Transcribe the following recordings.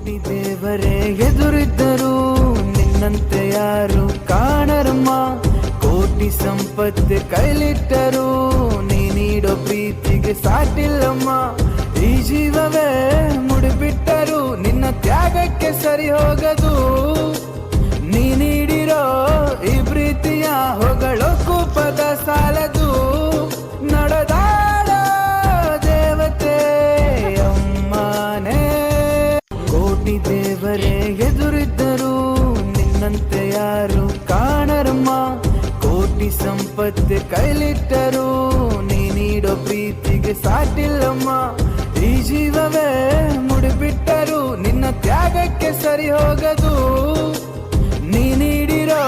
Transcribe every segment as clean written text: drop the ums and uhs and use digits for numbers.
ಕೋಟಿ ದೇವರೇ ಎದುರಿದ್ದರು ನಿನ್ನಂತೆ ಯಾರು ಕಾಣರಮ್ಮ. ಕೋಟಿ ಸಂಪತ್ತು ಕೈಲಿಟ್ಟರು ನೀ ನೀಡೋ ಪ್ರೀತಿಗೆ ಸಾಟಿಲ್ಲಮ್ಮ. ಈ ಜೀವವೇ ಮುಡಿಬಿಟ್ಟರು ನಿನ್ನ ತ್ಯಾಗಕ್ಕೆ ಸರಿ ಹೋಗದು. ನೀ ನೀಡಿರೋ ಈ ಪ್ರೀತಿಯ ಹೊಗಳಕ್ಕೂ ಪದ ಸಾಲದು. ನಡೆದಾಡ ದೇವತೆ ಅಮ್ಮನೇ. ಕೋಟಿ ದೇವರೇ ಎದುರಿದ್ದರು ನಿನ್ನಂತೆ ಯಾರು ಕಾಣರಮ್ಮ. ಕೋಟಿ ಸಂಪತ್ತು ಕೈಲಿಟ್ಟರು ನೀ ನೀಡೋ ಪ್ರೀತಿಗೆ ಸಾಟಿಲ್ಲಮ್ಮ. ಈ ಜೀವವೇ ಮುಡಿಬಿಟ್ಟರು ನಿನ್ನ ತ್ಯಾಗಕ್ಕೆ ಸರಿ ಹೋಗದು. ನೀ ನೀಡಿರೋ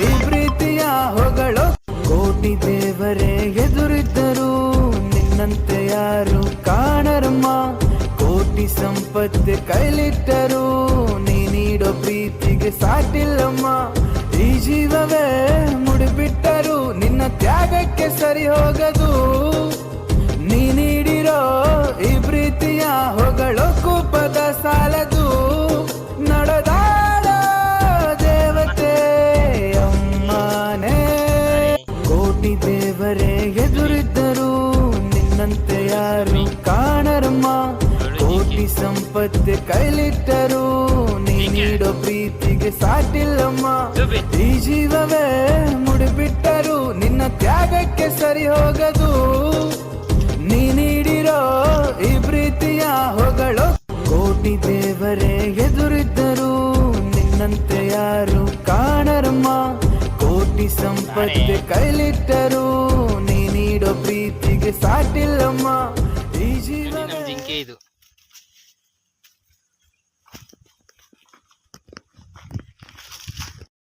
ಈ ಪ್ರೀತಿಯ ಹೊಗಳು. ಕೋಟಿ ದೇವರೇ ಎದುರಿದ್ದರು ನಿನ್ನಂತೆ ಯಾರು ಕಾಣರಮ್ಮ. ಕೋಟಿ ಸಂಪತ್ತು ಕೈಲಿಟ್ಟರು ನೀ ನೀಡೋ ಪ್ರೀತಿಗೆ ಸಾಟಿಲ್ಲಮ್ಮ. ಈ ಜೀವವೇ ಮುಡಿಬಿಟ್ಟರು ನಿನ್ನ ತ್ಯಾಗಕ್ಕೆ ಸರಿ ಹೋಗದು. ನೀ ನೀಡಿರೋ ಈ ಪ್ರೀತಿಯ ಹೊಗಳಕ್ಕೂ ಪದ ಸಾಲದು. ನಡೆದಾಡ ದೇವತೆ ಅಮ್ಮನೇ. ಕೋಟಿ ದೇವರೇ ಎದುರಿದ್ದರು ನಿನ್ನಂತೆ ಯಾರು ಕಾಣರಮ್ಮ. ಕೋಟಿ ಸಂಪತ್ತು ಕೈಲಿಟ್ಟರು ನೀ ನೀಡೋ ಪ್ರೀತಿಗೆ ಸಾಟಿಲ್ಲಮ್ಮ. ಈ ಜೀವವೇ ಮುಡಿಬಿಟ್ಟರು ನಿನ್ನ ತ್ಯಾಗಕ್ಕೆ ಸರಿ ಹೋಗದು. ನೀ ನೀಡಿರೋ ಈ ಪ್ರೀತಿಯ ಹೊಗಳು. ಕೋಟಿ ದೇವರೇ ಎದುರಿದ್ದರು ನಿನ್ನಂತೆ ಯಾರು ಕಾಣರಮ್ಮ. ಕೋಟಿ ಸಂಪತ್ತು ಕೈಲಿಟ್ಟರು ನೀ ನೀಡೋ ಪ್ರೀತಿಗೆ ಸಾಟಿಲ್ಲಮ್ಮ.